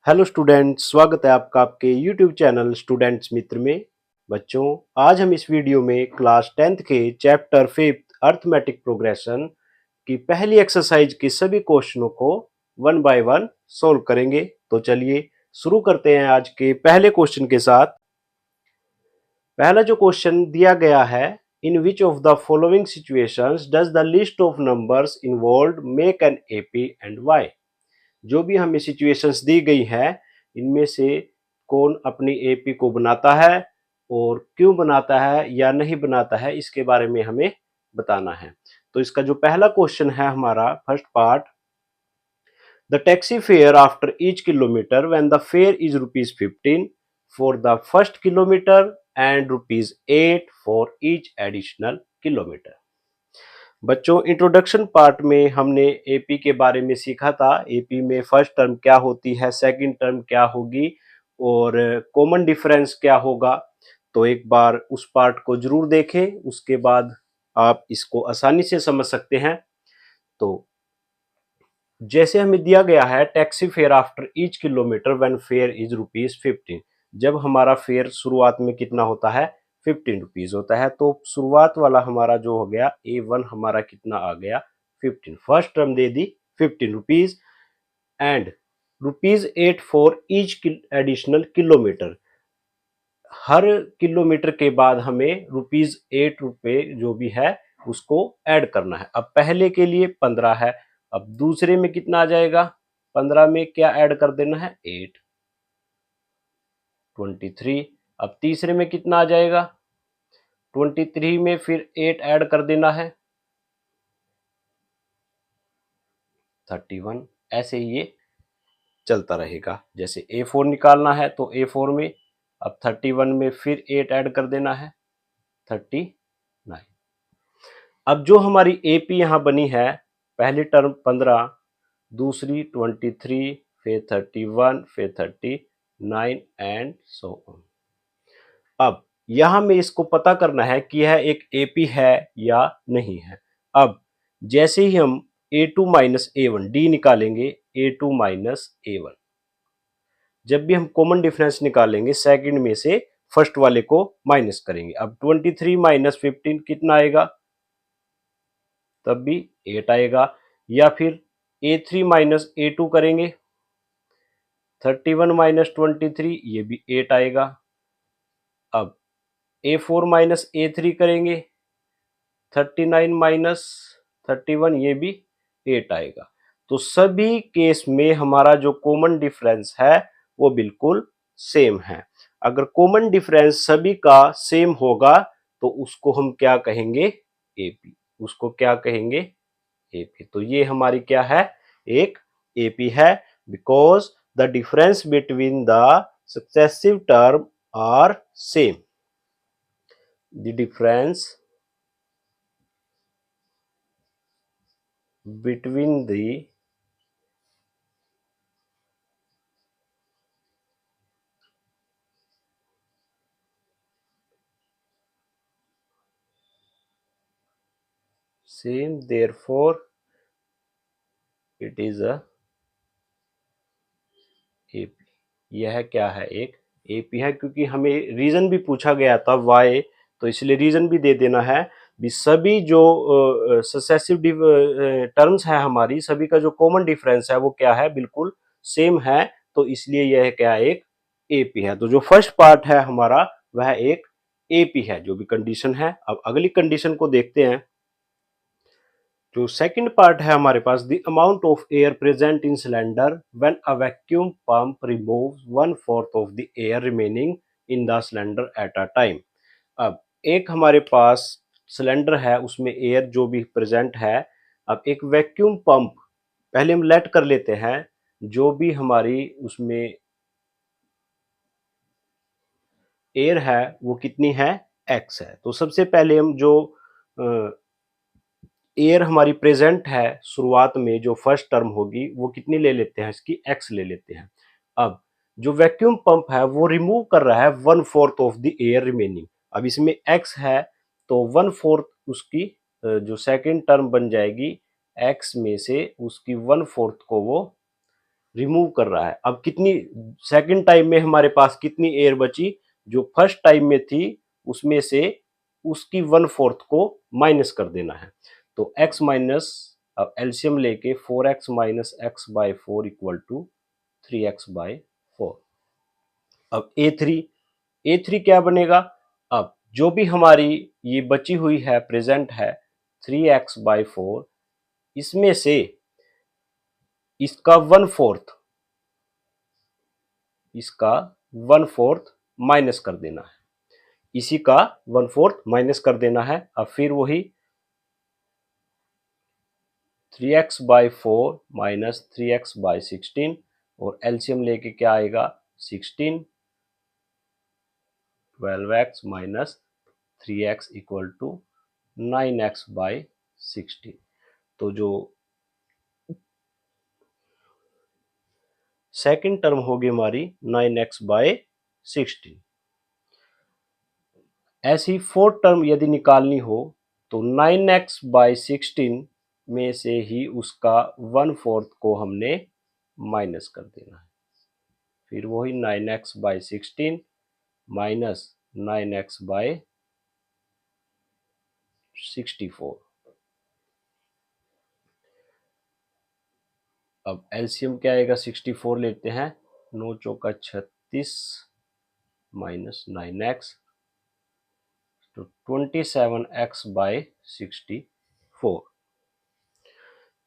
Hello student, स्वागत है आपका आपके यूट्यूब चैनल स्टूडेंट्स मित्र में। बच्चों, आज हम इस वीडियो में क्लास 10th के चैप्टर 5th अर्थमेटिक प्रोग्रेशन की पहली एक्सरसाइज के सभी क्वेश्चनों को वन बाय वन सोल्व करेंगे। तो चलिए शुरू करते हैं आज के पहले क्वेश्चन के साथ। पहला जो क्वेश्चन दिया गया है, in which of the following situations does the list of numbers involved make an AP and why. जो भी हमें सिचुएशंस दी गई है, इनमें से कौन अपनी एपी को बनाता है और क्यों बनाता है या नहीं बनाता है, इसके बारे में हमें बताना है। तो इसका जो पहला क्वेश्चन है हमारा first part, the taxi fare after each kilometre when the fair is ₹15 for the first kilometre and ₹8 for each additional kilometre. बच्चों, इंट्रोडक्शन पार्ट में हमने एपी के बारे में सीखा था। एपी में फर्स्ट टर्म क्या होती है, सेकंड टर्म क्या होगी और कॉमन डिफरेंस क्या होगा। तो एक बार उस पार्ट को जरूर देखें, उसके बाद आप इसको आसानी से समझ सकते हैं। तो जैसे हमें दिया गया है, taxi fare after each kilometre when fair is ₹15। जब हमारा फेयर शुरुआत में कितना होता है, ₹15 होता है। तो शुरुआत वाला हमारा जो हो गया A1 हमारा कितना आ गया, 15। First term they the ₹15 and ₹8 for each additional kilometre. Her kilometre के बाद हमें ₹8 जो भी है उसको ऐड करना है। अब पहले के लिए 15 है, अब दूसरे में कितना आ जाएगा, 15 में क्या ऐड कर देना है, 8, 23। अब तीसरे में कितना आ जाएगा, 23 में फिर 8 ऐड कर देना है, 31। ऐसे ही ये चलता रहेगा। जैसे A4 निकालना है तो A4 में अब 31 में फिर 8 ऐड कर देना है, 39। अब जो हमारी एपी यहाँ बनी है, पहली टर्म 15, दूसरी 23, फिर 31, फिर 39 एंड सो ऑन। अब यहाँ में इसको पता करना है कि यह एक एपी है या नहीं है। अब जैसे ही हम A2 माइनस A1 डी निकालेंगे, A2 माइनस A1, जब भी हम कॉमन डिफरेंस निकालेंगे सेकंड में से फर्स्ट वाले को माइनस करेंगे। अब 23 माइनस 15 कितना आएगा, तब भी 8 आएगा। या फिर A3 माइनस A2 करेंगे, 31 माइनस 23 ये भी 8 आएगा। अब A4 माइनस A3 करेंगे, 39 माइनस 31 ये भी 8 आएगा। तो सभी केस में हमारा जो कॉमन डिफरेंस है वो बिल्कुल सेम है। अगर कॉमन डिफरेंस सभी का सेम होगा तो उसको हम क्या कहेंगे, एपी। उसको क्या कहेंगे, एपी। तो ये हमारी क्या है, एक एपी है, because the difference between the successive term are same. The difference between the same, therefore it is a AP. यह क्या है, एक एपी है। क्योंकि हमें रीजन भी पूछा गया था वाई, तो इसलिए रीजन भी दे देना है। भी सभी जो सक्सेसिव टर्म्स है हमारी, सभी का जो कॉमन डिफरेंस है वो क्या है, बिल्कुल सेम है। तो इसलिए यह क्या, एक एपी है। तो जो फर्स्ट पार्ट है हमारा वह एक एपी है, जो भी कंडीशन है। अब अगली कंडीशन को देखते हैं। जो सेकंड पार्ट है हमारे पास, the amount of air present in cylinder when a vacuum pump removes 1/4 of the air remaining in the cylinder at a time. अब एक हमारे पास सिलेंडर है, उसमें एयर जो भी प्रेजेंट है। अब एक वैक्यूम पंप, पहले हम लेट कर लेते हैं, जो भी हमारी उसमें एयर है वो कितनी है, एक्स है। तो सबसे पहले हम जो एयर हमारी प्रेजेंट है शुरुआत में, जो फर्स्ट टर्म होगी वो कितनी ले लेते हैं, इसकी एक्स ले लेते हैं। अब जो वैक्यूम पंप है वो रिमूव कर रहा है 1/4 ऑफ द एयर रिमेनिंग। अब इसमें एक्स है तो 1/4 उसकी जो सेकंड टर्म बन जाएगी, एक्स में से उसकी 1/4 को वो रिमूव कर रहा है। अब कितनी सेकंड टाइम में हमारे पास कितनी एयर बची, जो फर्स्ट टाइम में थी उसमें से उसकी 1/4 को माइनस कर देना है। तो x माइनस, अब एलसीएम लेके 4x minus x by 4 equal to 3x/4। अब ए थ्री क्या बनेगा, अब जो भी हमारी ये बची हुई है प्रेजेंट है 3x/4, इसमें से इसका 1/4 माइनस कर देना है, इसी का 1/4 माइनस कर देना है। अब फिर वही 3x/4 माइनस 3x/16 और एलसीएम लेके क्या आएगा 16, 12x minus 3x equal to 9x/16। तो जो सेकंड टर्म होगी हमारी 9x/16। ऐसी फोर्थ टर्म यदि निकालनी हो तो 9x/16 में से ही उसका 1/4 को हमने माइनस कर देना है। फिर वही 9x/16 माइनस 9x/64। अब एलसीएम क्या आएगा, 64 लेते हैं, 9 चौका 36 माइनस 9x, तो 27x/64।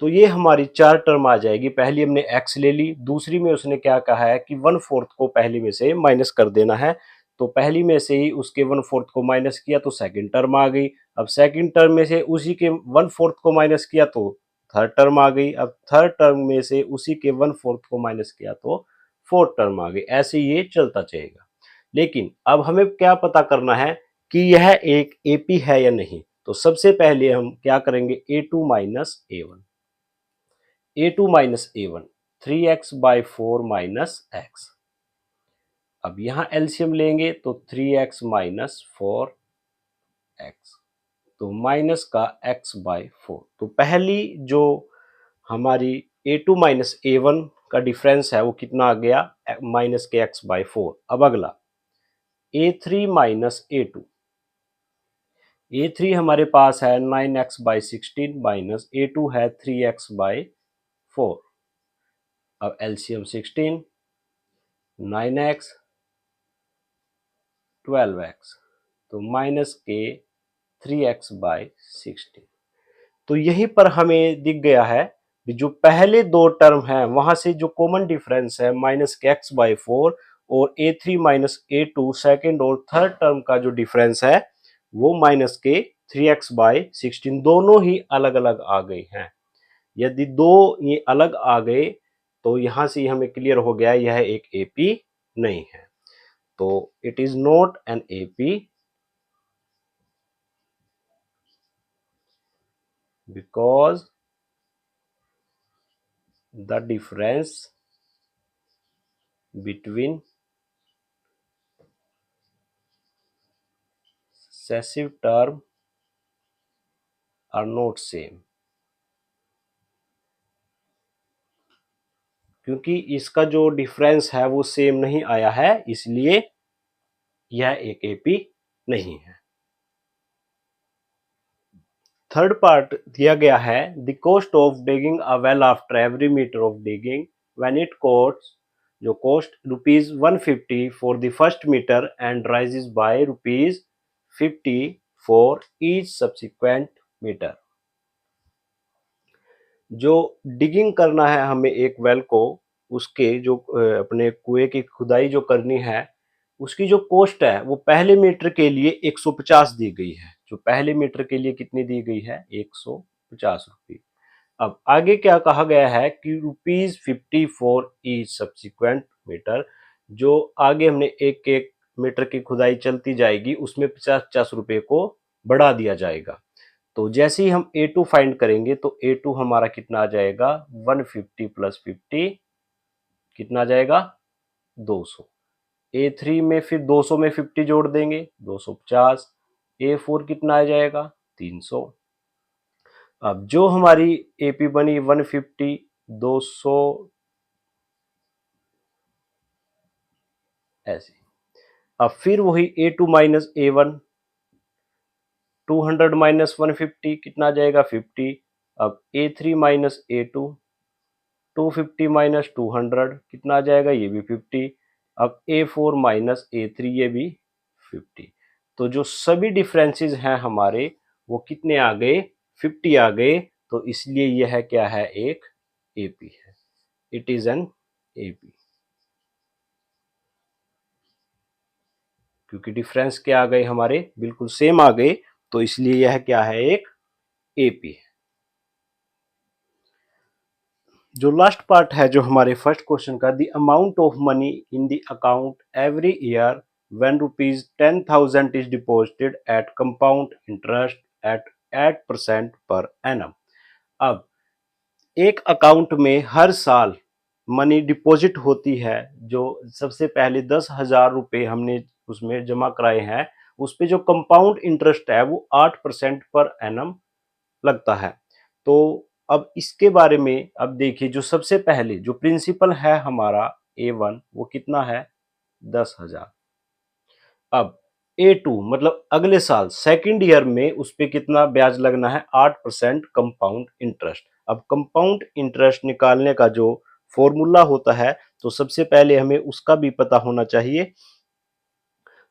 तो ये हमारी चार टर्म आ जाएगी। पहली हमने x ले ली, दूसरी में उसने क्या कहा है कि 1/4 को पहली में से माइनस कर देना है। तो पहली में से ही उसके 1/4 को माइनस किया तो सेकंड टर्म आ गई। अब सेकंड टर्म में से उसी के 1/4 को माइनस किया तो थर्ड टर्म आ गई। अब थर्ड टर्म में से उसी के 1/4 को माइनस किया तो फोर्थ टर्म आ गई। ऐसे ये चलता जाएगा। लेकिन अब हमें क्या पता करना है कि यह एक एपी है या नहीं। तो सबसे पहले हम क्या करेंगे, a2 minus a1, a2 minus a1 3x/4 minus x। अब यहां एलसीएम लेंगे तो 3x माइनस 4x, तो माइनस का x/4। तो पहली जो हमारी a2 माइनस a1 का डिफरेंस है वो कितना आ गया, माइनस के x/4। अब अगला a3 माइनस a2, a3 हमारे पास है 9x/16 माइनस a2 है 3x/4। अब एलसीएम 16, 9x 12x, तो माइनस के 3x/16। तो यहीं पर हमें दिख गया है कि जो पहले दो टर्म हैं वहां से जो कॉमन डिफरेंस है माइनस के x/4 और a3 माइनस a2 सेकेंड और थर्ड टर्म का जो डिफरेंस है वो माइनस के 3x/16, दोनों ही अलग अलग आ गए हैं। यदि दो ये अलग आ गए तो यहां से हमें क्लियर हो गया यह एक एपी नहीं है। तो it is not an AP because the difference between successive term are not same, क्योंकि इसका जो डिफरेंस है वो सेम नहीं आया है, इसलिए यह एक एपी नहीं है। थर्ड पार्ट दिया गया है, the cost of digging a well after every metre of digging when it cost, जो cost ₹150 for the first metre and rises by ₹50 for each subsequent metre. जो डिगिंग करना है हमें एक वेल को, उसके जो अपने कुएं की खुदाई जो करनी है उसकी जो कॉस्ट है वो पहले मीटर के लिए 150 दी गई है। जो पहले मीटर के लिए कितनी दी गई है, 150 रुपये। अब आगे क्या कहा गया है कि ₹50 फॉर ईच सब्सिक्वेंट मीटर, जो आगे हमने एक एक मीटर की खुदाई चलती जाएगी उसमें 50-50 रुपये को बढ़ा दिया जाएगा। तो जैसे ही हम A2 फाइंड करेंगे तो A2 हमारा कितना आ जाएगा, 150 प्लस 50 कितना आ जाएगा, 200। A3 में फिर 200 में 50 जोड़ देंगे 250। A4 कितना आ जाएगा, 300। अब जो हमारी एपी बनी 150, 200 ऐसे। अब फिर वही A2 माइनस A1, 200 माइनस 150 कितना आ जाएगा 50। अब A3 माइनस A2, 250 माइनस 200 कितना आ जाएगा, ये भी 50। अब A4 माइनस A3 ये भी 50। तो जो सभी डिफरेंसेस हैं हमारे वो कितने आ गए, 50 आ गए। तो इसलिए यह क्या है, एक AP है। इट इज एन AP, क्योंकि डिफरेंस क्या आ गए हमारे, बिल्कुल सेम आ गए, तो इसलिए यह क्या है, एक AP है। जो लास्ट पार्ट है जो हमारे फर्स्ट क्वेश्चन का, the amount of money in the account every year when ₹10,000 is deposited at compound interest at 8% per annum. अब एक अकाउंट में हर साल मनी डिपॉजिट होती है, जो सबसे पहले 10,000 रुपये हमने उसमें जमा कराए हैं, उस पे जो कंपाउंड इंटरेस्ट है वो 8% पर एनम लगता है। तो अब इसके बारे में अब देखिए, जो सबसे पहले जो प्रिंसिपल है हमारा A1 वो कितना है, 10,000। अब A2 मतलब अगले साल सेकंड ईयर में उस पे कितना ब्याज लगना है, 8% कंपाउंड इंटरेस्ट। अब कंपाउंड इंटरेस्ट निकालने का जो फॉर्मूला होता है, तो सबसे पहले हमें उसका भी पता होना चाहिए।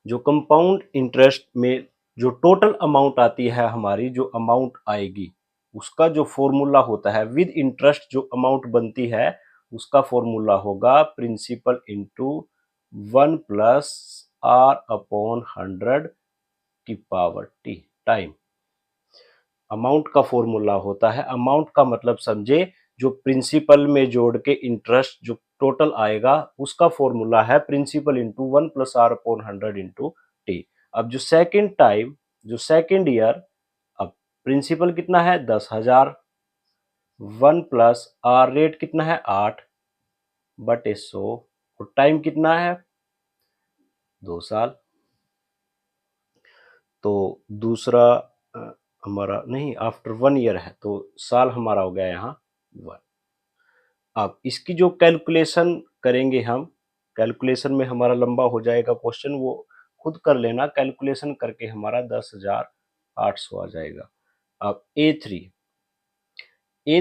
जो कंपाउंड इंटरेस्ट में जो टोटल अमाउंट आती है हमारी, जो अमाउंट आएगी उसका जो फॉर्मूला होता है विद इंटरेस्ट, जो अमाउंट बनती है उसका फॉर्मूला होगा प्रिंसिपल इंटू 1+R/100 की पावर टी टाइम। अमाउंट का फॉर्मूला होता है, अमाउंट का मतलब समझे, जो प्रिंसिपल में जोड़ के इंटरेस्ट जो टोटल आएगा उसका फॉर्मूला है principal into 1+R/100 into T. अब जो सेकेंड टाइम, जो सेकेंड ईयर, अब प्रिंसिपल कितना है 10,000, 1+R रेट कितना है 8/100, और टाइम कितना है 2 साल। तो दूसरा हमारा नहीं, आफ्टर 1 ईयर है, तो साल हमारा हो गया यहाँ 1। अब इसकी जो कैलकुलेशन करेंगे हम, कैलकुलेशन में हमारा लंबा हो जाएगा क्वेश्चन, वो खुद कर लेना, कैलकुलेशन करके हमारा 10,800 आ जाएगा। अब ए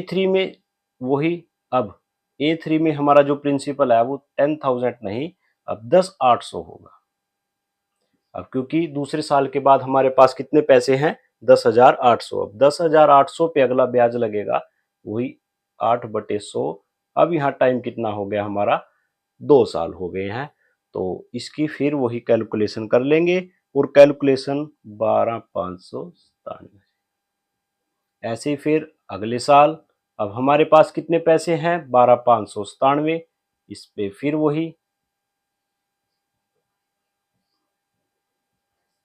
थ्री में वही, अब A3 में हमारा जो प्रिंसिपल है वो 10,000 नहीं, अब 10,800 होगा। अब क्योंकि दूसरे साल के बाद हमारे पास कितने पैसे हैं, 10,800। अब 10,800 पे अगला ब्याज लगेगा वही 8/100। अब यहाँ टाइम कितना हो गया हमारा, 2 साल हो गए हैं। तो इसकी फिर वही कैलकुलेशन कर लेंगे, और कैलकुलेशन 12,597। ऐसे ही फिर अगले साल, अब हमारे पास कितने पैसे हैं, 12,597। इस पे फिर वही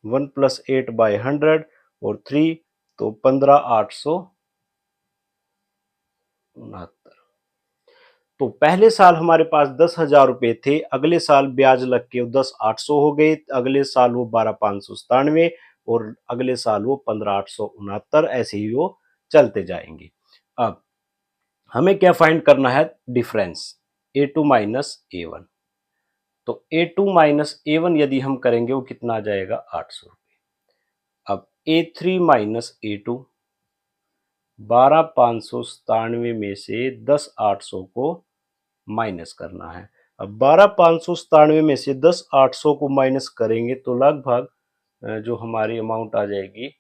1+8/100 और 3, तो 15,869। तो पहले साल हमारे पास 10,000 रुपये थे, अगले साल ब्याज लग के 10,800 हो गए, अगले साल वो 12,597, और अगले साल वो 15,869, ऐसे ही वो चलते जाएंगे। अब हमें क्या फाइंड करना है, डिफरेंस A2 माइनस A1। तो A2 माइनस A1 यदि हम करेंगे वो कितना आ जाएगा, 800 रुपये। अब A3 माइनस A2, 12,597 में से 10,800 को माइनस करना है। अब 12,597 में से 10,800 को माइनस करेंगे तो लगभग जो हमारी अमाउंट आ जाएगी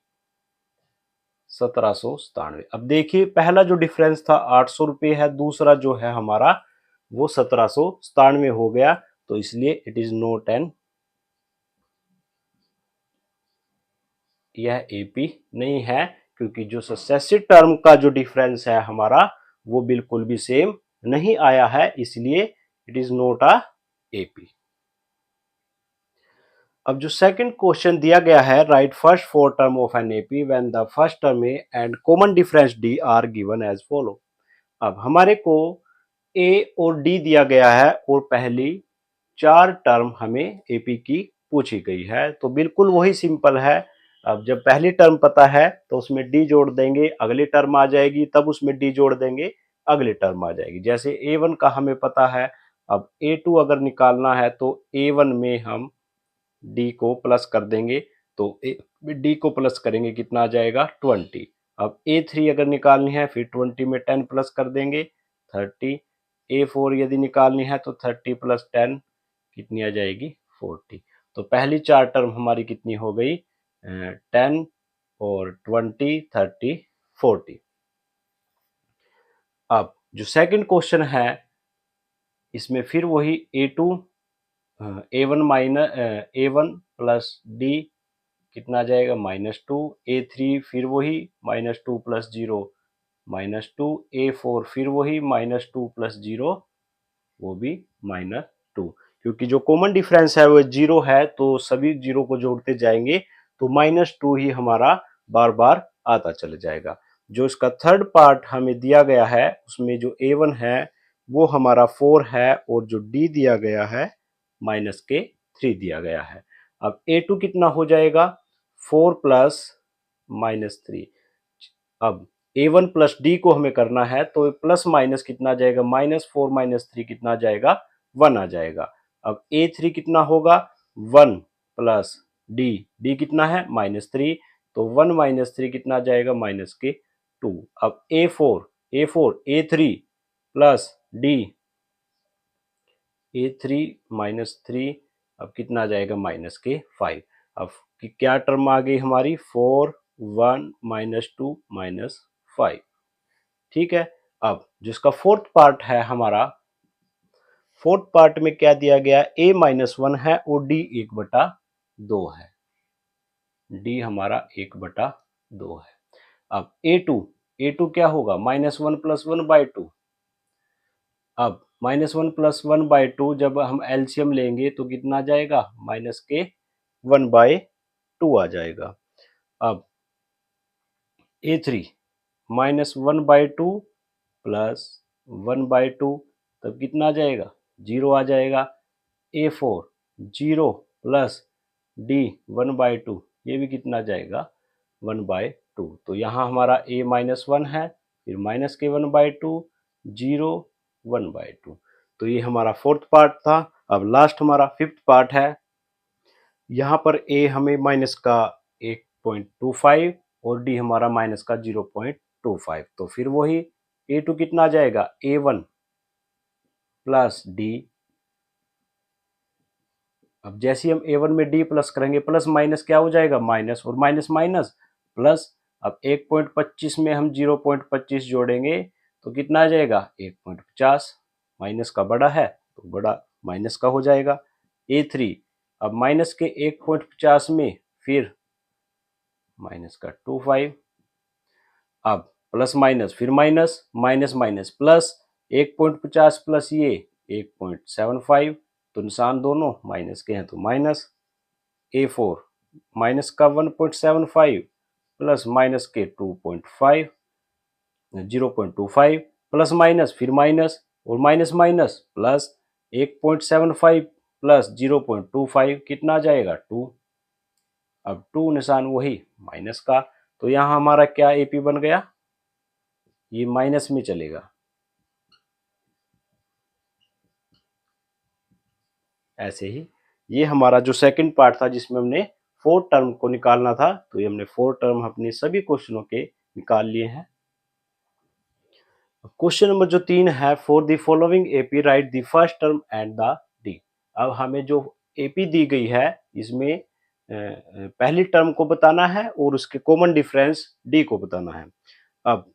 1,797। अब देखिए, पहला जो डिफरेंस था 800 रुपये है, दूसरा जो है हमारा वो 1,797 हो गया, तो इसलिए इट इज नॉट एन, यह AP नहीं है, क्योंकि जो सक्सेसिव टर्म का जो डिफरेंस है हमारा वो बिल्कुल भी सेम नहीं आया है, इसलिए it is not a AP। अब जो सेकंड क्वेश्चन दिया गया है, write first 4 term of an AP when the first term a and common difference D are given as follow. अब हमारे को A और D दिया गया है, और पहली 4 टर्म हमें AP की पूछी गई है, तो बिल्कुल वही सिंपल है। अब जब पहली टर्म पता है तो उसमें D जोड़ देंगे, अगली टर्म आ जाएगी, तब उसमें D जोड़ देंगे, अगली टर्म आ जाएगी। जैसे A1 का हमें पता है, अब A2 अगर निकालना है तो A1 में हम D को प्लस कर देंगे, तो D को प्लस करेंगे कितना आ जाएगा 20। अब A3 अगर निकालनी है फिर 20 में 10 प्लस कर देंगे 30। A4 यदि निकालनी है तो 30 प्लस 10 कितनी आ जाएगी 40। तो पहली चार टर्म हमारी कितनी हो गई 10 और 20 30 40। अब जो सेकंड क्वेश्चन है इसमें फिर वही A2 A1 minus A1 plus D कितना आ जाएगा -2। A3 फिर वही -2 प्लस 0 -2। A4 फिर वही -2 प्लस 0 वो भी -2। क्योंकि जो कॉमन डिफरेंस है वो 0 है तो सभी 0 को जोड़ते जाएंगे तो -2 ही हमारा बार बार आता चले जाएगा। जो इसका थर्ड पार्ट हमें दिया गया है उसमें जो A1 है वो हमारा 4 है और जो D दिया गया है -3 दिया गया है। अब A2 कितना हो जाएगा 4 प्लस -3। अब A1 प्लस D को हमें करना है तो प्लस माइनस कितना आ जाएगा -4 -3 कितना आ जाएगा 1 आ जाएगा। अब A3 कितना होगा 1 प्लस D कितना है -3 तो 1 -3 कितना आ जाएगा -2। अब A4 A3 plus D A3 -3 अब कितना आ जाएगा -5। अब क्या टर्म आ गई हमारी 4 1 -2 -5। ठीक है। अब जिसका फोर्थ पार्ट है हमारा फोर्थ पार्ट में क्या दिया गया A-1 है और D 1/2 है। D हमारा 1/2 है। अब A2 क्या होगा -1 प्लस 1/2। अब -1 प्लस 1/2 जब हम एलसीएम लेंगे तो कितना आ जाएगा -1/2 आ जाएगा। अब A3 -1/2 प्लस 1/2 तब कितना आ जाएगा 0 आ जाएगा। A4 0 प्लस D 1/2 ये भी कितना आ जाएगा 1/2। तो यहाँ हमारा A-1 है फिर -1/2 0 1/2। तो ये हमारा फोर्थ पार्ट था। अब लास्ट हमारा फिफ्थ पार्ट है। यहाँ पर A हमें माइनस का 1.25 और D हमारा माइनस का 0.25। तो फिर वही A2 कितना आ जाएगा A1 प्लस D। अब जैसे ही हम A1 में D प्लस करेंगे प्लस माइनस क्या हो जाएगा माइनस और माइनस माइनस प्लस। अब 1.25 में हम 0.25 जोड़ेंगे तो कितना आ जाएगा 1.50। माइनस का बड़ा है तो बड़ा माइनस का हो जाएगा। A3 अब माइनस के 1.50 में फिर माइनस का 25। अब प्लस माइनस फिर minus minus minus plus 1.50 plus ये 1.75 तो निशान दोनों माइनस के हैं तो माइनस। A4 माइनस का 1.75 प्लस माइनस के 2.5 0.25 प्लस माइनस फिर माइनस और माइनस माइनस प्लस 1.75 प्लस 0.25 कितना आ जाएगा 2। अब 2 निशान वही माइनस का तो यहाँ हमारा क्या AP बन गया ये माइनस में चलेगा। ऐसे ही ये हमारा जो सेकंड पार्ट था जिसमें हमने 4 टर्म को निकालना था तो ये हमने 4 टर्म अपने सभी क्वेश्चनों के निकाल लिए हैं। क्वेश्चन नंबर जो 3 है for the following AP right the first term and the D। अब हमें जो AP दी गई है इसमें पहली टर्म को बताना है और उसके कॉमन डिफरेंस D को बताना है। अब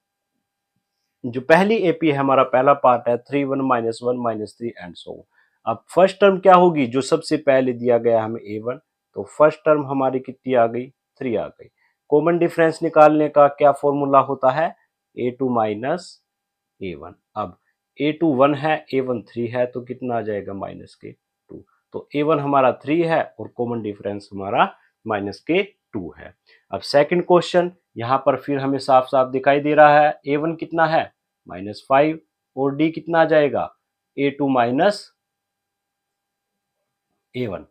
जो पहली AP है हमारा पहला पार्ट है 3 1 -1 -3 एंड सो। अब फर्स्ट टर्म क्या होगी जो सबसे पहले दिया गया हमें A1 तो फर्स्ट टर्म हमारी कितनी आ गई 3 आ गई। कॉमन डिफरेंस निकालने का क्या फॉर्मूला होता है A2 माइनस A1। अब A2 1 है A1 3 है तो कितना आ जाएगा -2। तो A1 हमारा 3 है और कॉमन डिफरेंस हमारा -2 है। अब सेकंड क्वेश्चन यहाँ पर फिर हमें साफ साफ दिखाई दे रहा है A1 कितना है -5 और D कितना आ जाएगा A2 माइनस A1।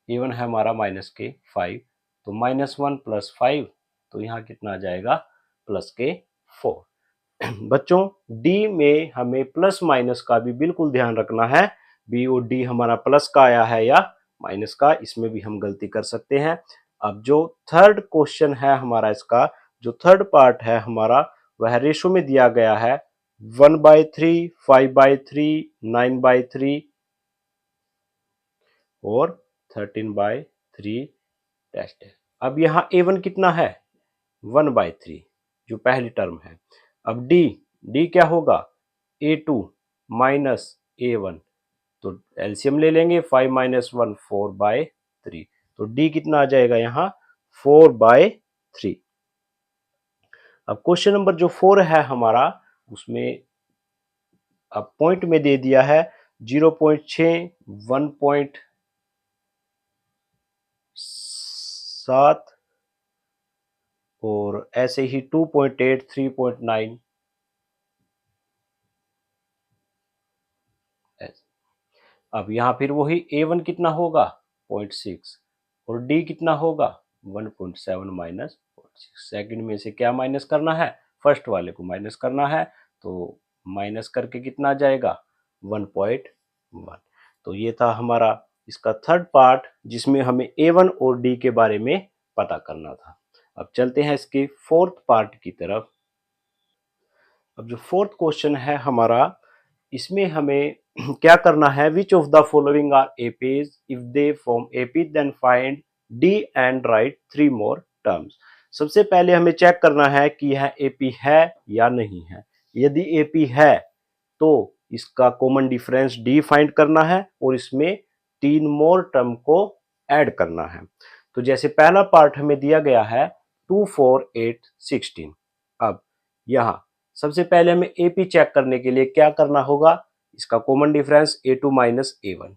A1 है हमारा -5 तो -1 प्लस 5 तो यहाँ कितना आ जाएगा +4। बच्चों D में हमें प्लस माइनस का भी बिल्कुल ध्यान रखना है। बी और डी हमारा प्लस का आया है या माइनस का, इसमें भी हम गलती कर सकते हैं। अब जो थर्ड क्वेश्चन है हमारा, इसका जो थर्ड पार्ट है हमारा, वह रेशो में दिया गया है 1/3, 5/3, 9/3 और 13/3 टेस्ट है। अब यहाँ A1 कितना है, 1/3 जो पहली टर्म है। अब डी क्या होगा, A2 माइनस A1, तो एलसीएम ले लेंगे, 5 माइनस 1 4/3, तो डी कितना आ जाएगा यहाँ 4/3। अब क्वेश्चन नंबर जो 4 है हमारा, उसमें अब पॉइंट में दे दिया है 0.6, 1.7 और ऐसे ही 2.8, 3.9। अब यहाँ फिर वही A1 कितना होगा 0.6 और D कितना होगा 1.7 माइनस 0.6। सेकेंड में से क्या माइनस करना है, फर्स्ट वाले को माइनस करना है, तो माइनस करके कितना आ जाएगा 1.1। तो ये था हमारा इसका थर्ड पार्ट, जिसमें हमें A1 और D के बारे में पता करना था। अब चलते हैं इसके फोर्थ पार्ट की तरफ। अब जो फोर्थ क्वेश्चन है हमारा, इसमें हमें क्या करना है, which of the following are APs, if they form AP then find d and write 3 more terms. सबसे पहले हमें चेक करना है कि यह एपी है या नहीं है। यदि एपी है तो इसका कॉमन डिफरेंस डी फाइंड करना है और इसमें 3 मोर टर्म को ऐड करना है। तो जैसे पहला पार्ट हमें दिया गया है 2, 4, 8, 16। अब यहाँ सबसे पहले हमें एपी चेक करने के लिए क्या करना होगा, इसका common difference A2 minus A1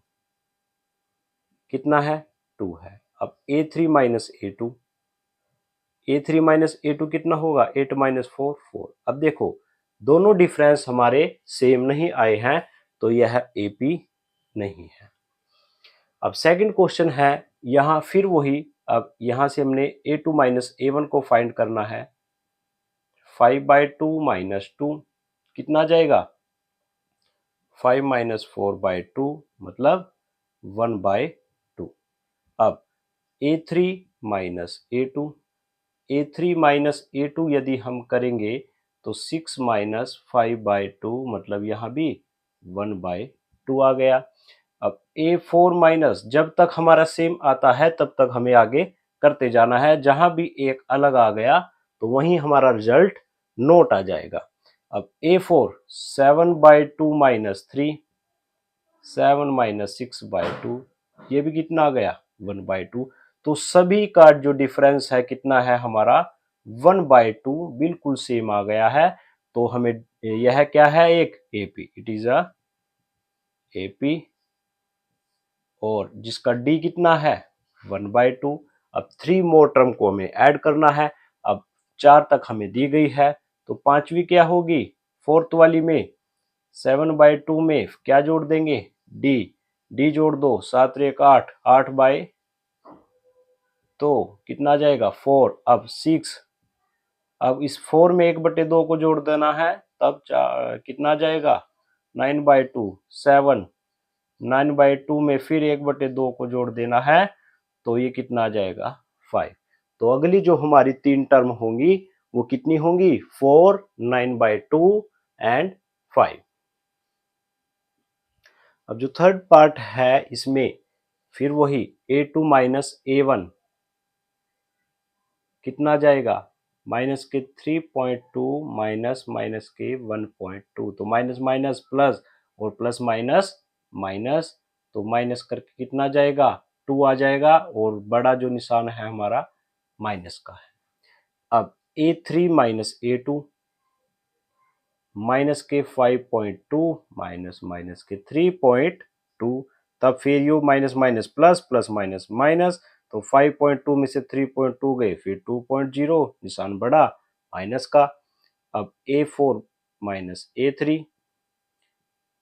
कितना है 2 है। अब A3 minus A2, A3 minus A2 कितना होगा 8 माइनस 4 4। अब देखो दोनों डिफरेंस हमारे सेम नहीं आए हैं, तो यह एपी नहीं है। अब सेकंड क्वेश्चन है, यहाँ फिर वही, अब यहाँ से हमने A2 माइनस A1 को फाइंड करना है। 5/2 माइनस 2 कितना जाएगा 5 माइनस 4/2 मतलब 1/2। अब A3 minus A2, A3 minus A2 यदि हम करेंगे तो 6 माइनस 5/2 मतलब यहाँ भी 1/2 आ गया। अब A4 माइनस, जब तक हमारा सेम आता है तब तक हमें आगे करते जाना है, जहां भी एक अलग आ गया तो वहीं हमारा रिजल्ट नोट आ जाएगा। अब A4 7/2 माइनस 3, 7 माइनस 6/2, ये भी कितना आ गया 1/2। तो सभी का जो डिफरेंस है कितना है हमारा 1/2, बिल्कुल सेम आ गया है। तो हमें यह क्या है, एक AP, it is a AP, और जिसका डी कितना है 1/2। अब 3 मोर टर्म को हमें ऐड करना है। अब 4 तक हमें दी गई है, तो पांचवी क्या होगी, फोर्थ वाली में 7/2 में क्या जोड़ देंगे डी, डी जोड़ दो, 7 1 8, 8/, तो कितना आ जाएगा 4। अब 6, अब इस 4 में 1/2 को जोड़ देना है, तब कितना आ जाएगा 9/2, 7, 9/2 में फिर 1/2 को जोड़ देना है, तो ये कितना आ जाएगा 5। तो अगली जो हमारी 3 टर्म होंगी वो कितनी होंगी 4, 9/2 एंड 5। अब जो थर्ड पार्ट है इसमें फिर वही A2 माइनस A1 कितना जाएगा, माइनस के 3.2 माइनस माइनस के 1.2, तो माइनस माइनस प्लस और प्लस माइनस माइनस, तो माइनस करके कितना जाएगा 2 आ जाएगा, और बड़ा जो निशान है हमारा माइनस का है। अब A3 माइनस A2 माइनस के 5.2 माइनस माइनस के 3.2, तब फिर you minus minus plus, plus minus minus, तो 5.2 में से 3.2 गए, फिर 2.0 निशान बढ़ा माइनस का। अब A4 minus A3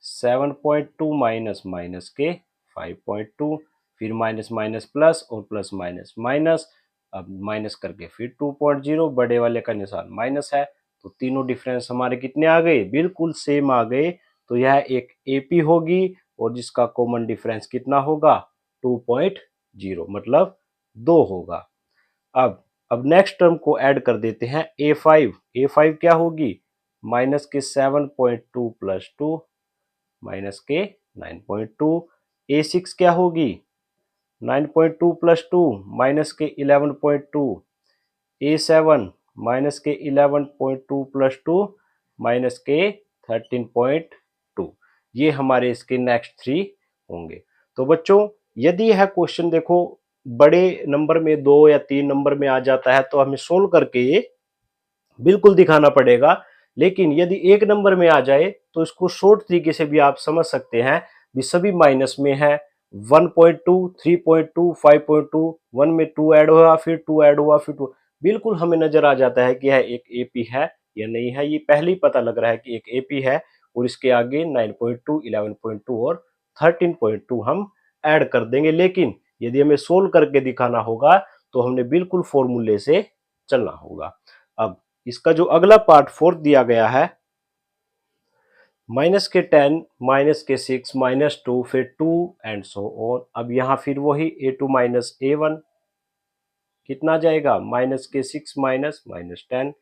7.2 minus minus के 5.2, फिर माइनस माइनस प्लस और प्लस माइनस माइनस, अब माइनस करके फिर 2.0, बड़े वाले का निशान माइनस है, तो तीनों डिफरेंस हमारे कितने आ गए, बिल्कुल सेम आ गए। तो यह एक एपी होगी, और जिसका कॉमन डिफरेंस कितना होगा 2.0 मतलब 2 होगा। अब नेक्स्ट टर्म को ऐड कर देते हैं a5 क्या होगी माइनस के 7.2 प्लस 2 माइनस के 9.2। a6 क्या होगी 9.2 प्लस 2 माइनस के 11.2। a7 माइनस के 11.2 प्लस 2 माइनस के 13.2। ये हमारे इसके नेक्स्ट 3 होंगे। तो बच्चों यदि यह क्वेश्चन देखो बड़े नंबर में 2 या 3 नंबर में आ जाता है तो हमें सोल्व करके ये बिल्कुल दिखाना पड़ेगा, लेकिन यदि एक नंबर में आ जाए तो इसको शॉर्ट तरीके से भी आप समझ सकते हैं भी सभी माइनस में है 1.2 3.2 5.2 1 में 2 ऐड हुआ फिर 2 ऐड हुआ फिर 2 बिल्कुल हमें नजर आ जाता है कि यह एक एपी है या नहीं है। ये पहले ही पता लग रहा है कि एक एपी है और इसके आगे 9.2 11.2 और 13.2 हम ऐड कर देंगे, लेकिन यदि हमें सोल्व करके दिखाना होगा तो हमने बिल्कुल फॉर्मूले से चलना होगा। अब इसका जो अगला पार्ट 4 दिया गया है माइनस के 10 माइनस के 6 माइनस 2 फिर 2 एंड सो ऑन। अब यहां फिर वही a2 माइनस a1 कितना जाएगा माइनस के 6 माइनस माइनस 10।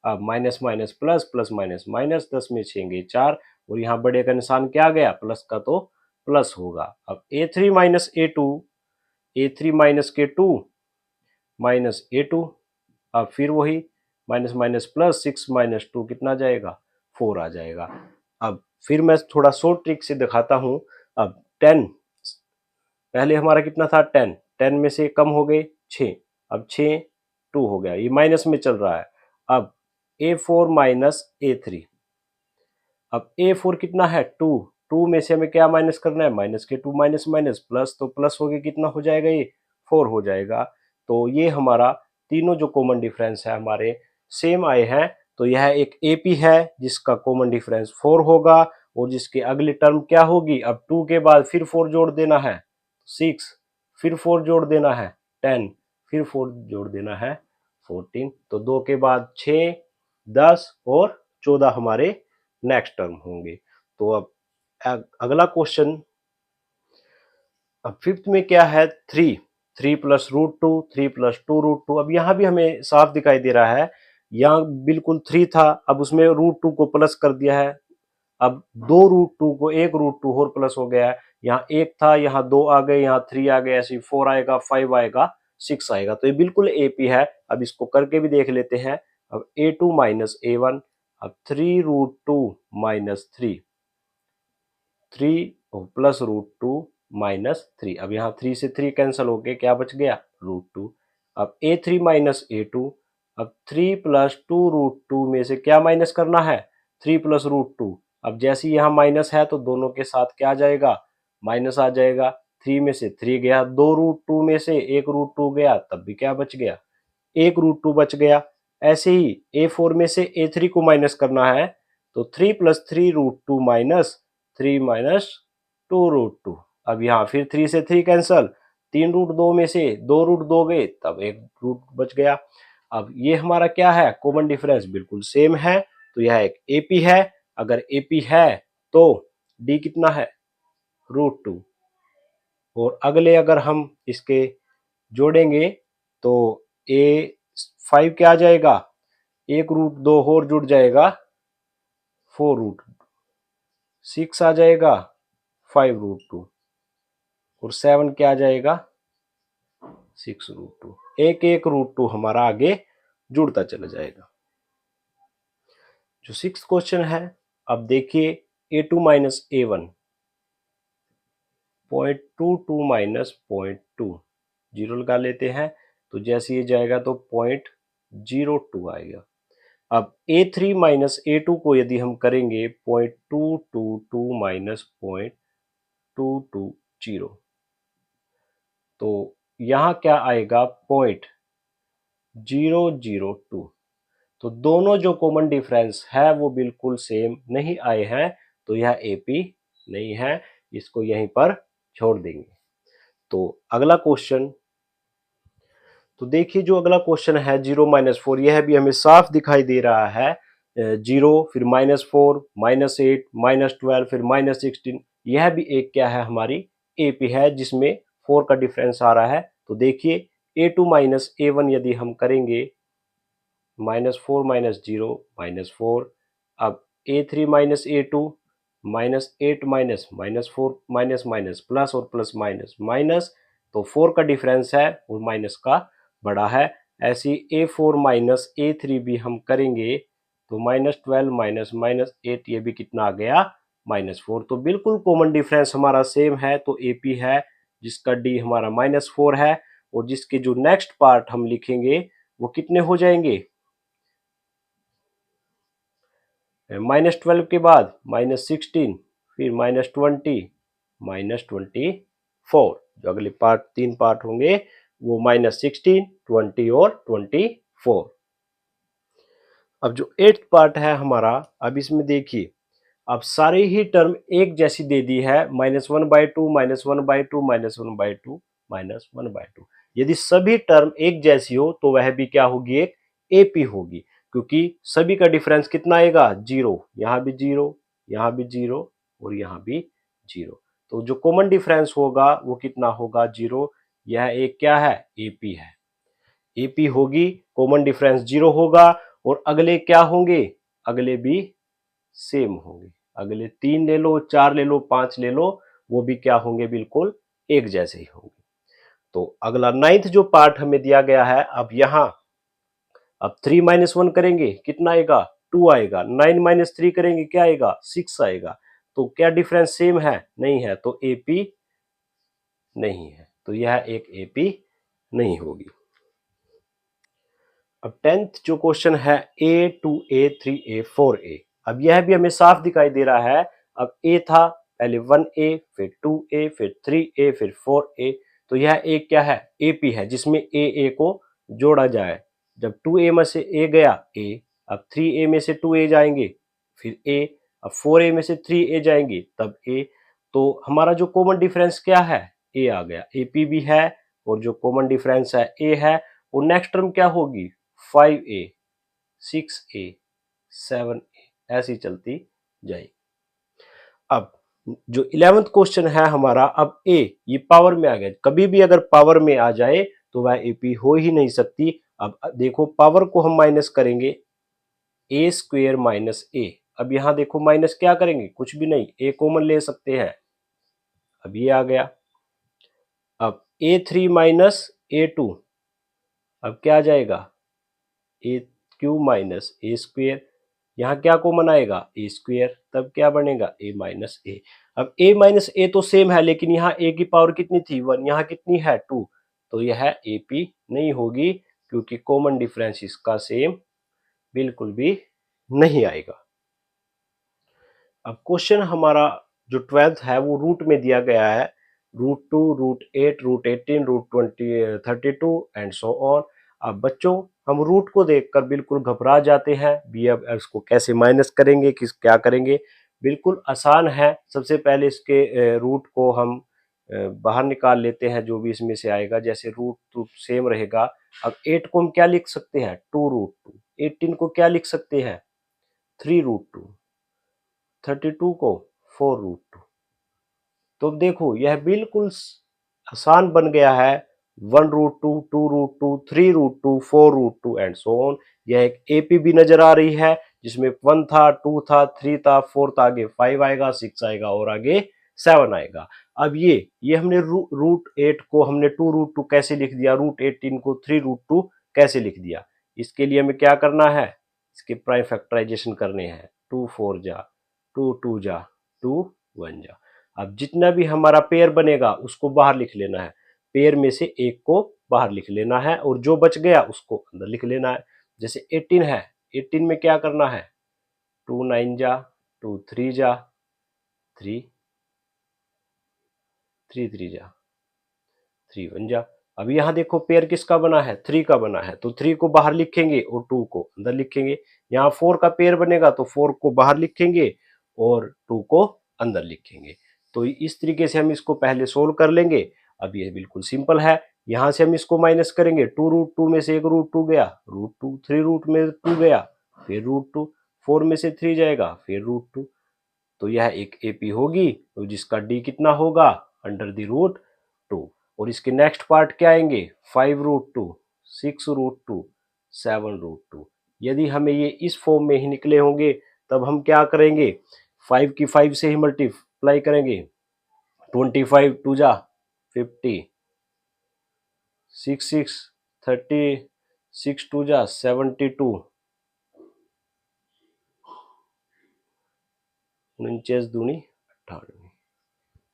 अब minus minus plus plus minus minus 10 में छेंगे 4 और यहाँ बड़े का निशान क्या गया प्लस का तो प्लस होगा। अब a3 माइनस a3 माइनस के 2 माइनस a2। अब फिर वही माइनस माइनस प्लस 6 माइनस 2 कितना जाएगा 4 आ जाएगा। अब फिर मैं थोड़ा शॉर्ट ट्रिक से दिखाता हूं। अब 10 पहले हमारा कितना था 10 में से कम हो गए 6, अब 6 2 हो गया, ये माइनस में चल रहा है। अब a4 माइनस a3, अब a4 कितना है 2 में से हमें क्या माइनस करना है माइनस के 2 माइनस माइनस प्लस, तो प्लस हो गया कितना हो जाएगा ये 4 हो जाएगा। तो ये हमारा तीनों जो कॉमन डिफरेंस है हमारे सेम आए हैं। तो यह एक एपी है जिसका कॉमन डिफरेंस 4 होगा और जिसके अगली टर्म क्या होगी, अब 2 के बाद फिर 4 जोड़ देना है 6, फिर 4 जोड़ देना है 10, फिर 4 जोड़ देना है 14। तो 2 के बाद 6 10 और 14 हमारे नेक्स्ट टर्म होंगे। तो अब अगला क्वेश्चन अब फिफ्थ में क्या है 3 प्लस रूट 2 3 प्लस 2 रूट 2। अब यहाँ भी हमें साफ दिखाई दे रहा है, यहाँ बिल्कुल 3 था, अब उसमें रूट 2 को प्लस कर दिया है। अब 2 रूट 2 को 1 रूट 2 और प्लस हो गया है, यहाँ 1 था यहाँ 2 आ गए, यहाँ 3 आ गए, ऐसे 4 आएगा 5 आएगा 6 आएगा। तो ये बिल्कुल एपी है। अब इसको करके भी देख लेते हैं। अब a2 माइनस a1, अब 3 root 2 minus 3 plus root 2 minus 3। अब यहाँ 3 से 3 कैंसिल होके क्या बच गया रूट 2। अब a3 माइनस a2, अब 3 प्लस 2 रूट 2 में से क्या माइनस करना है 3 प्लस रूट 2। अब जैसे यहाँ माइनस है तो दोनों के साथ क्या आ जाएगा माइनस आ जाएगा। 3 में से 3 गया, 2 रूट 2 में से 1 रूट 2 गया, तब भी क्या बच गया 1 रूट 2 बच गया। ऐसे ही a4 में से a3 को माइनस करना है तो 3 plus 3 root 2 minus 3 minus 2 root 2। अब यहाँ फिर 3 से 3 कैंसल, 3 रूट 2 में से 2 रूट 2 गए, तब 1 रूट बच गया। अब ये हमारा क्या है कॉमन डिफरेंस बिल्कुल सेम है, तो यह एक एपी है। अगर एपी है तो डी कितना है रूट 2। और अगले अगर हम इसके जोड़ेंगे तो a5 क्या आ जाएगा 1 रूट 2 और जुड़ जाएगा 4 रूट 6 आ जाएगा 5 रूट 2 और 7 क्या आ जाएगा 6 रूट 2। एक एक रूट 2 हमारा आगे जुड़ता चला जाएगा। जो 6th क्वेश्चन है, अब देखिए a2 minus a1 0.22 minus 0.2 zero लगा लेते हैं, तो जैसे ये जाएगा तो 0.02 आएगा। अब a3 माइनस a2 को यदि हम करेंगे 0.222 माइनस 0.220, तो यहाँ क्या आएगा 0.002। तो दोनों जो कॉमन डिफरेंस है वो बिल्कुल सेम नहीं आए हैं, तो यह एपी नहीं है, इसको यहीं पर छोड़ देंगे। तो अगला क्वेश्चन, तो देखिए जो अगला क्वेश्चन है 0 माइनस 4, यह भी हमें साफ दिखाई दे रहा है 0 फिर -4 -8 -12 फिर -16, यह भी एक क्या है, हमारी AP है, जिसमें 4 का डिफरेंस आ रहा है। तो देखिए A2 माइनस A1 यदि हम करेंगे, -4 माइनस 0 -4। अब A3 minus A2 -8 minus -4 minus minus plus और प्लस माइनस माइनस, तो 4 का डिफरेंस है और माइनस का बड़ा है। ऐसी A4 माइनस A3 भी हम करेंगे तो -12 माइनस -8, ये भी कितना आ गया, -4। तो बिल्कुल कॉमन डिफरेंस हमारा सेम है, तो AP है जिसका D हमारा -4 है। और जिसके जो नेक्स्ट पार्ट हम लिखेंगे वो कितने हो जाएंगे, -12 के बाद -16, फिर -20, -24। जो अगले पार्ट 3 पार्ट होंगे वो -16, 20 और 24। अब जो 8th पार्ट है हमारा, अब इसमें देखिए, अब सारी ही टर्म एक जैसी दे दी है, -1/2 -1/2 -1/2 -1/2। यदि सभी टर्म एक जैसी हो तो वह भी क्या होगी, एक AP होगी, क्योंकि सभी का डिफरेंस कितना आएगा, 0। यहाँ भी 0, यहाँ भी 0 और यहाँ भी 0। तो जो कॉमन डिफरेंस होगा वो कितना होगा, 0। यह एक क्या है, AP है। AP होगी, कॉमन डिफरेंस 0 होगा, और अगले क्या होंगे, अगले भी सेम होंगे। अगले 3 ले लो, 4 ले लो, 5 ले लो, वो भी क्या होंगे, बिल्कुल एक जैसे ही होंगे। तो अगला 9th जो पार्ट हमें दिया गया है, अब यहाँ अब 3 माइनस 1 करेंगे कितना आएगा, 2 आएगा। 9 माइनस 3 करेंगे क्या आएगा, 6 आएगा। तो क्या डिफरेंस सेम है, नहीं है, तो AP नहीं है, तो यह एक AP नहीं होगी। अब 10th जो क्वेश्चन है, A2A 3A 4A। अब यह भी हमें साफ दिखाई दे रहा है। अब A था, पहले 1A, फिर 2A, फिर 3A, फिर 4A। तो यह एक क्या है, AP है, जिसमें A को जोड़ा जाए। जब 2A में से A गया A, अब 3A में से 2A जाएंगे, फिर A, अब 4A में से 3A जाएंगे, तब A। तो हमारा जो कॉमन डिफरेंस क्या है, A आ गया। AP भी है और जो कॉमन डिफरेंस है A है। और नेक्स्ट टर्म क्या होगी, 5A, 6A, 7A, ऐसी चलती जाएगी। अब जो 11th क्वेश्चन है हमारा, अब A ये पावर में आ गया। कभी भी अगर पावर में आ जाए तो वह AP हो ही नहीं सकती। अब देखो, पावर को हम माइनस करेंगे, A स्क्वेयर माइनस A। अब यहाँ देखो माइनस क्या करेंगे, कुछ भी नहीं, A कॉमन ले सकते हैं। अब ये आ गया। अब A3 माइनस A2, अब क्या आ जाएगा, A³ माइनस A स्क्वेयर। यहाँ क्या कॉमन आएगा, A स्क्वेयर, तब क्या बनेगा, A माइनस A। अब A माइनस A तो सेम है, लेकिन यहाँ A की पावर कितनी थी, 1, यहाँ कितनी है, 2। तो यह AP नहीं होगी, क्योंकि कॉमन डिफरेंस इसका सेम बिल्कुल भी नहीं आएगा। अब क्वेश्चन हमारा जो 12th है वो रूट में दिया गया है, √2, √8, √18, √20, 32 एंड सो ऑन। अब बच्चों, हम रूट को देखकर बिल्कुल घबरा जाते हैं भी, अब इसको कैसे माइनस करेंगे, किस क्या करेंगे। बिल्कुल आसान है। सबसे पहले इसके रूट को हम बाहर निकाल लेते हैं, जो भी इसमें से आएगा। जैसे रूट सेम रहेगा। अब 8 को हम क्या लिख सकते हैं, 2√2। 18 को क्या लिख सकते हैं, 3√2। 32 को 4√2। तो देखो यह बिल्कुल आसान बन गया है। 1√2, 2√2, 3√2, 4√2 एंड सो ऑन। यह एक AP भी नजर आ रही है, जिसमें 1 था, 2 था, 3 था, 4 था, आगे 5 आएगा, 6 आएगा और आगे 7 आएगा। अब ये हमने √8 को हमने 2√2 कैसे लिख दिया, √18 को 3√2 कैसे लिख दिया। इसके लिए हमें क्या करना है, इसके प्राइम फैक्टराइजेशन करने हैं। 2 4 जा, 2 2 जा, 2 1 जा। अब जितना भी हमारा पेयर बनेगा उसको बाहर लिख लेना है। पेयर में से एक को बाहर लिख लेना है और जो बच गया उसको अंदर लिख लेना है। जैसे 18 है, 18 में क्या करना है, 2 9 जा, 2 3 जा, 3 3 3 जा, 3 1 जा। अब यहाँ देखो पेयर किसका बना है, 3 का बना है, तो 3 को बाहर लिखेंगे और 2 को अंदर लिखेंगे। यहाँ 4 का पेयर बनेगा तो 4 को बाहर लिखेंगे और 2 को अंदर लिखेंगे। तो इस तरीके से हम इसको पहले सोल्व कर लेंगे। अब ये बिल्कुल सिंपल है। यहाँ से हम इसको माइनस करेंगे, 2√2 में से एक √2 गया, √2, 3 रूट में 2 गया, फिर √2, 4 में से 3 जाएगा, फिर √2, तो यह एक AP होगी, तो जिसका D कितना होगा √2। और इसके नेक्स्ट पार्ट क्या आएंगे 5√2, 6√2, 7√2। यदि हमें ये इस फॉर्म में ही निकले होंगे तब हम क्या करेंगे 5 की 5 से ही मल्टीप्लाई करेंगे। 25 2 जा 50, 6 6 30, 6 2 जा 72, 49 दूनी 98।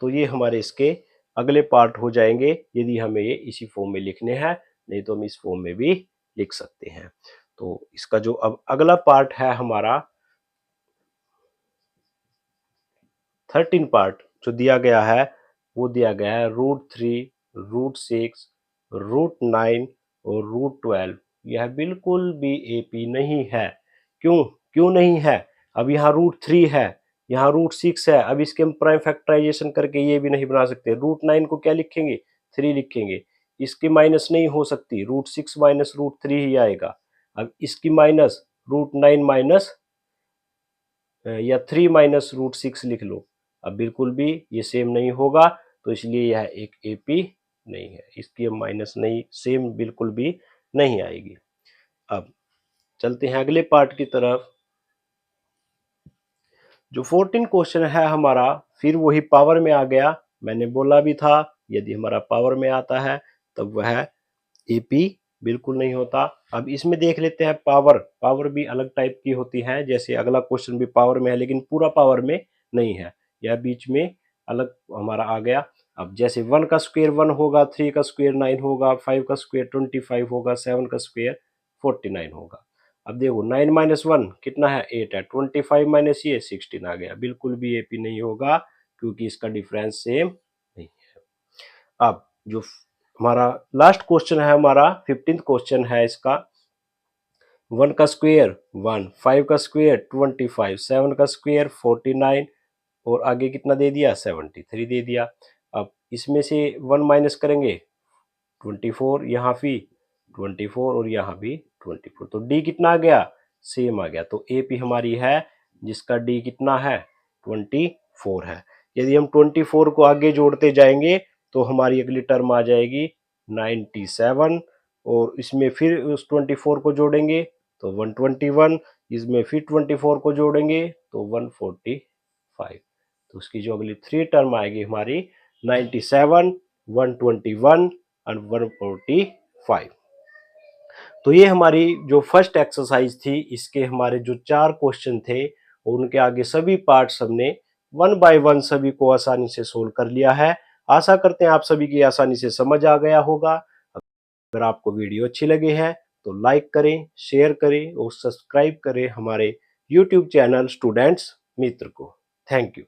तो ये हमारे इसके अगले पार्ट हो जाएंगे यदि हमें ये इसी फॉर्म में लिखने हैं, नहीं तो हम इस फॉर्म में भी लिख सकते हैं। तो इसका जो अब अगला पार्ट है हमारा 13 पार्ट जो दिया गया है वो दिया गया है √3, √6, √9 और √12। यह बिल्कुल भी AP नहीं है। क्यों नहीं है? अब यहाँ √3 है, यहाँ √6 है। अब इसके हम प्राइम फैक्टराइजेशन करके ये भी नहीं बना सकते। √9 को क्या लिखेंगे 3 लिखेंगे। इसकी माइनस नहीं हो सकती, √6 माइनस √3 ही आएगा। अब इसकी माइनस √9 माइनस या 3 माइनस √6 लिख लो। अब बिल्कुल भी ये सेम नहीं होगा, तो इसलिए यह एक AP नहीं है। इसकी माइनस नहीं सेम बिल्कुल भी नहीं आएगी। अब चलते हैं अगले पार्ट की तरफ। जो 14 क्वेश्चन है हमारा फिर वही पावर में आ गया। मैंने बोला भी था यदि हमारा पावर में आता है तब वह AP बिल्कुल नहीं होता। अब इसमें देख लेते हैं पावर भी अलग टाइप की होती है। जैसे अगला क्वेश्चन भी पावर में है लेकिन पूरा पावर में नहीं है, यह बीच में अलग हमारा आ गया। अब जैसे 1 का स्क्वायर 1 होगा, 3 का स्क्वायर 9 होगा, 5 का स्क्वायर 25 होगा, 7 का स्क्वायर 49 होगा। अब देखो 9 माइनस 1 कितना है 8 है, 25 माइनस ये 16 आ गया। बिल्कुल भी AP नहीं होगा क्योंकि इसका डिफरेंस सेम नहीं है। अब जो हमारा लास्ट क्वेश्चन है हमारा 15th क्वेश्चन है इसका। 1 का स्क्वायर 1, 5 का स्क्वायर 25, 7 का स्क्वायर 49 और आगे कितना दे दिया 73 दे दिया। अब इसमें से 1 माइनस करेंगे 24, यहाँ भी 24 और यहाँ भी 24, तो D कितना आ गया सेम आ गया। तो AP हमारी है जिसका D कितना है 24 है। यदि हम 24 को आगे जोड़ते जाएंगे तो हमारी अगली टर्म आ जाएगी 97 और इसमें फिर उस 24 को जोड़ेंगे तो 121, इसमें फिर 24 को जोड़ेंगे तो 145। तो उसकी जो अगली 3 टर्म आएगी हमारी 97, 121 और 145। तो ये हमारी जो फर्स्ट एक्सरसाइज थी इसके हमारे जो 4 क्वेश्चन थे और उनके आगे सभी पार्ट्स हमने 1 बाय 1 सभी को आसानी से सोल्व कर लिया है। आशा करते हैं आप सभी की आसानी से समझ आ गया होगा। अगर आपको वीडियो अच्छी लगी है तो लाइक करें, शेयर करें और सब्सक्राइब करें हमारे YouTube चैनल स्टूडेंट्स मित्र को। Thank you.